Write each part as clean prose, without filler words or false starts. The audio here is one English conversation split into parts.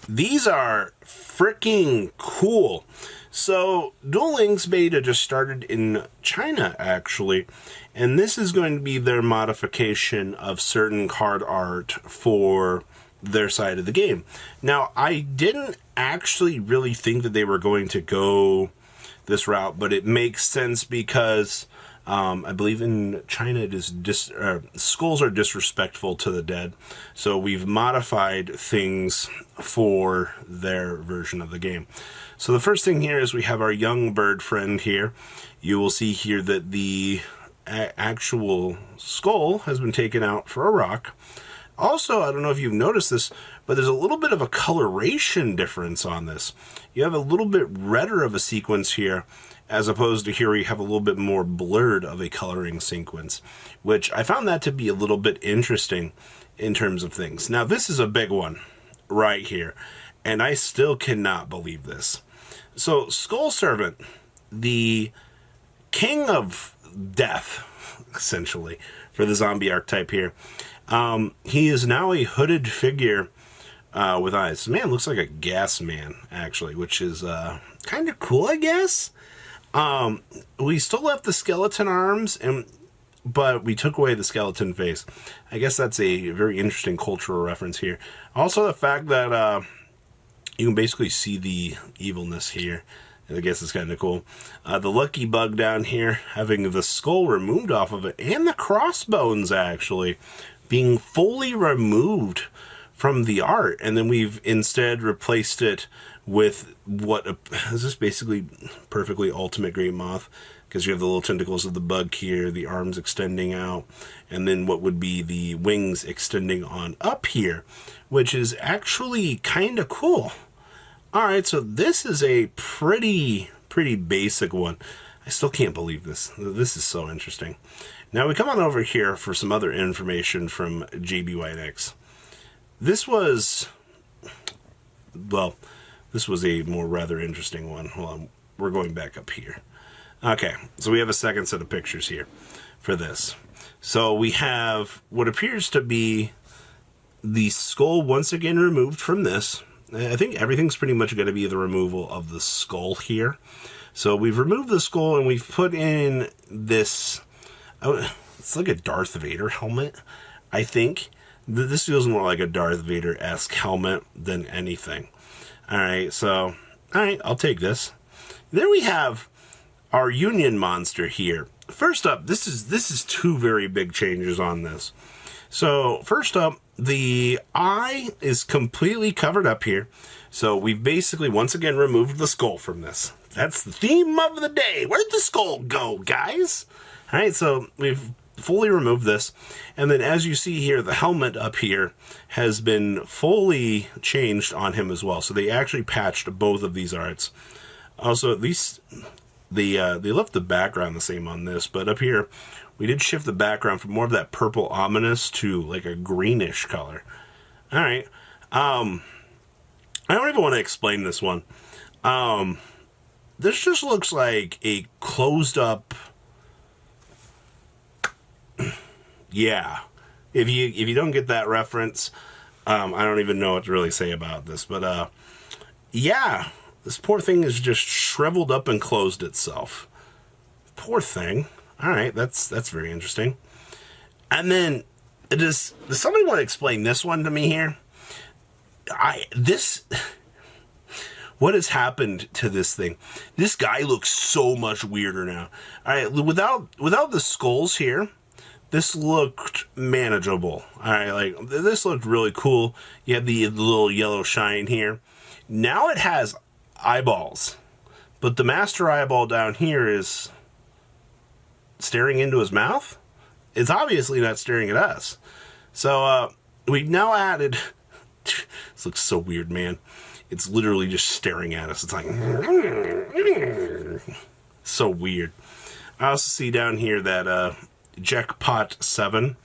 These are freaking cool. So, Duel Links beta just started in China, actually, and this is going to be their modification of certain card art for their side of the game. Now, I didn't actually really think that they were going to go this route, but it makes sense because I believe in China it is skulls are disrespectful to the dead, so we've modified things for their version of the game. So the first thing here is we have our young bird friend here. You will see here that the actual skull has been taken out for a rock. Also, I don't know if you've noticed this, but there's a little bit of a coloration difference on this. You have a little bit redder of a sequence here, as opposed to here where you have a little bit more blurred of a coloring sequence, which I found that to be a little bit interesting in terms of things. Now, this is a big one right here, and I still cannot believe this. So, Skull Servant, the king of death, essentially, for the zombie archetype here, he is now a hooded figure with eyes. Man looks like a gas man, actually, which is kind of cool, I guess. We still left the skeleton arms, but we took away the skeleton face. I guess that's a very interesting cultural reference here. Also, the fact that you can basically see the evilness here. I guess it's kind of cool. The lucky bug down here having the skull removed off of it, and the crossbones actually being fully removed from the art, and then we've instead replaced it with what is this basically perfectly ultimate great moth, because you have the little tentacles of the bug here, the arms extending out, and then what would be the wings extending on up here, which is actually kind of cool. Alright, so this is a pretty basic one. I still can't believe this. This is so interesting. Now we come on over here for some other information from JB This was, well, this was a more rather interesting one. Hold on, we're going back up here. Okay, so we have a second set of pictures here for this. So we have what appears to be the skull once again removed from this. I think everything's pretty much going to be the removal of the skull here. So we've removed the skull and we've put in this, it's like a Darth Vader helmet, I think. This feels more like a Darth Vader-esque helmet than anything. Alright, so, alright, I'll take this. Then we have our Union monster here. First up, this is two very big changes on this. So, first up, the eye is completely covered up here. So, we've basically once again removed the skull from this. That's the theme of the day. Where'd the skull go, guys? Alright, so we've fully removed this, and then as you see here, the helmet up here has been fully changed on him as well. So they actually patched both of these arts. Also, at least they left the background the same on this, but up here we did shift the background from more of that purple ominous to like a greenish color. All right, I don't even want to explain this one. This just looks like a closed up. Yeah, if you don't get that reference, I don't even know what to really say about this. But yeah, this poor thing is just shriveled up and closed itself. Poor thing. All right, that's very interesting. And then does somebody want to explain this one to me here? What has happened to this thing? This guy looks so much weirder now. All right, without the skulls here, this looked manageable. Alright, like, this looked really cool. You have the little yellow shine here. Now it has eyeballs. But the master eyeball down here is staring into his mouth? It's obviously not staring at us. So, we've now added... This looks so weird, man. It's literally just staring at us. It's like... So weird. I also see down here that, Jackpot 7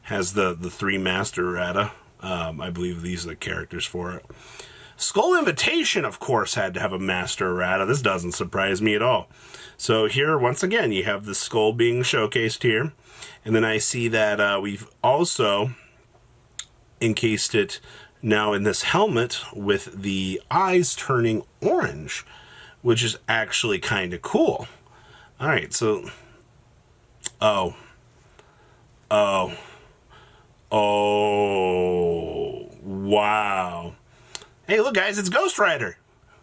has the three master errata. I believe these are the characters for it. Skull Invitation, of course, had to have a master errata. This doesn't surprise me at all. So here, once again, you have the skull being showcased here. And then I see that we've also encased it now in this helmet with the eyes turning orange, which is actually kind of cool. All right, so... Oh, wow. Hey, look, guys, it's Ghost Rider.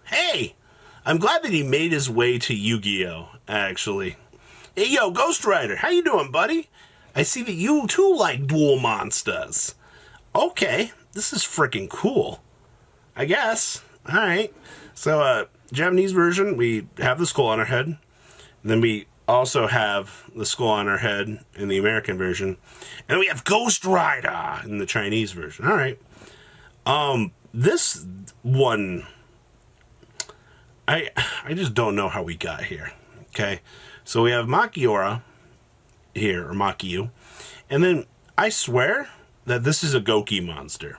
Hey, I'm glad that he made his way to Yu-Gi-Oh!, actually. Hey, yo, Ghost Rider, how you doing, buddy? I see that you, too, like duel monsters. Okay, this is freaking cool, I guess. All right. So, Japanese version, we have the skull on our head. And then we also have the skull on our head in the American version. And then we have Ghost Rider in the Chinese version. All right. This one, I just don't know how we got here. Okay. So we have Makiora here, or Makiyu. And then I swear that this is a Goki monster.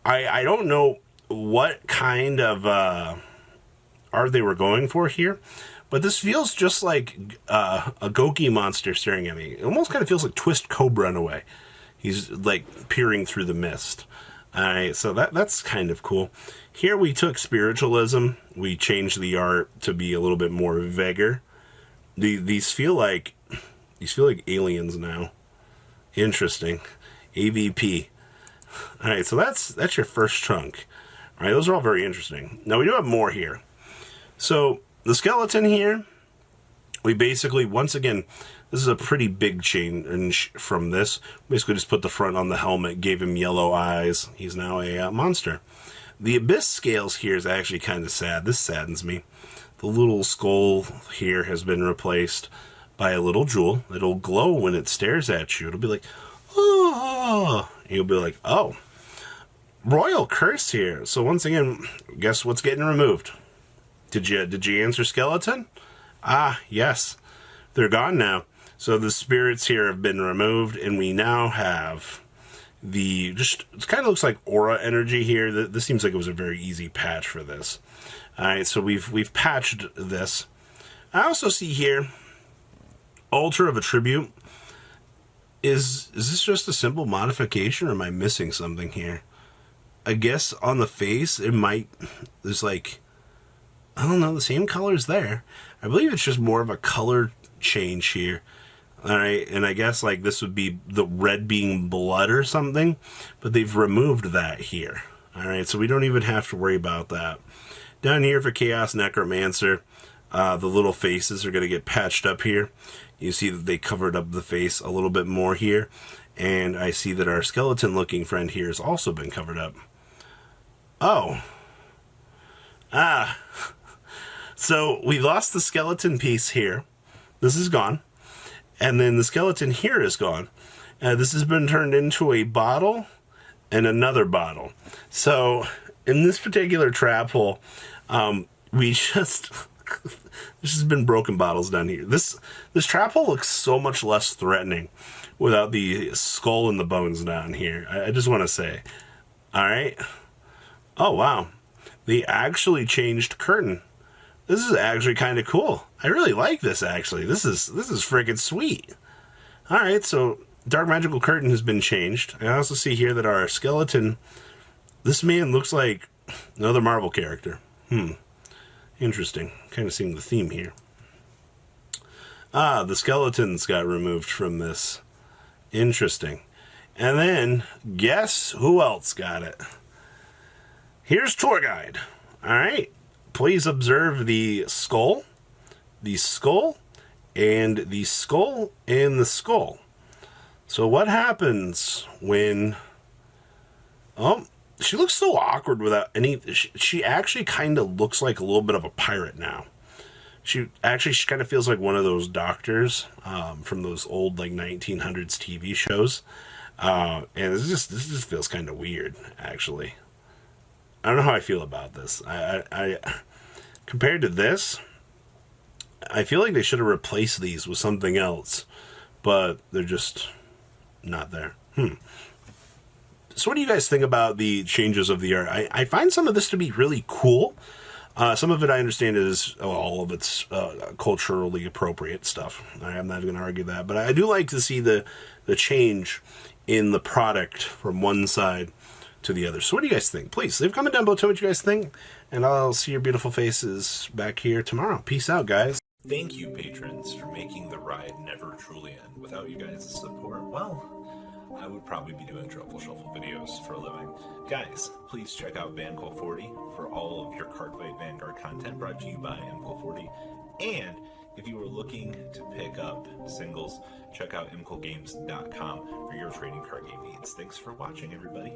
I don't know what kind of art they were going for here, but this feels just like a Goki monster staring at me. It almost kind of feels like Twist Cobra in a way. He's like peering through the mist. Alright, so that's kind of cool. Here we took spiritualism. We changed the art to be a little bit more vigor. These feel like aliens now. Interesting. AVP. Alright, so that's your first chunk. Alright, those are all very interesting. Now we do have more here. So the skeleton here, we basically, once again, this is a pretty big change from this. Basically just put the front on the helmet, gave him yellow eyes. He's now a monster. The abyss scales here is actually kind of sad. This saddens me. The little skull here has been replaced by a little jewel. It'll glow when it stares at you. It'll be like, oh. You'll be like, oh. Royal Curse here. So once again, guess what's getting removed? Did you answer skeleton? Ah, yes. They're gone now. So the spirits here have been removed, and we now have it kind of looks like aura energy here. This seems like it was a very easy patch for this. Alright, so we've patched this. I also see here, Altar of Attribute. Is this just a simple modification, or am I missing something here? I guess on the face, there's like, I don't know, the same color's there. I believe it's just more of a color change here. Alright, and I guess like this would be the red being blood or something, but they've removed that here. Alright, so we don't even have to worry about that. Down here for Chaos Necromancer, the little faces are going to get patched up here. You see that they covered up the face a little bit more here, and I see that our skeleton looking friend here has also been covered up. Oh. Ah. So we lost the skeleton piece here. This is gone. And then the skeleton here is gone. This has been turned into a bottle and another bottle. So in this particular trap hole, there's just been broken bottles down here. This trap hole looks so much less threatening without the skull and the bones down here. I just want to say. Alright. Oh, wow. They actually changed curtain. This is actually kind of cool. I really like this, actually. This is freaking sweet. Alright, so Dark Magical Curtain has been changed. I also see here that our skeleton, this man looks like another Marvel character. Interesting. Kind of seeing the theme here. Ah, the skeletons got removed from this. Interesting. And then, guess who else got it? Here's Tour Guide. Alright. Please observe the skull, and the skull, and the skull. So what happens when... Oh, she looks so awkward without any... She actually kind of looks like a little bit of a pirate now. She kind of feels like one of those doctors from those old like 1900s TV shows. And this just feels kind of weird, actually. I don't know how I feel about this. I compared to this, I feel like they should have replaced these with something else, but they're just not there. So what do you guys think about the changes of the art? I find some of this to be really cool. Some of it I understand is all of it's culturally appropriate stuff. I'm not going to argue that, but I do like to see the change in the product from one side to the other. So what do you guys think? Please leave a comment down below, tell me what you guys think, and I'll see your beautiful faces back here tomorrow. Peace out, guys. Thank you, patrons, for making the ride never truly end. Without you guys' support, well, I would probably be doing Truffle Shuffle videos for a living. Guys, please check out VanCole40 for all of your Cardfight Vanguard content brought to you by MCole40. And if you are looking to pick up singles, check out mcolegames.com for your trading card game needs. Thanks for watching, everybody.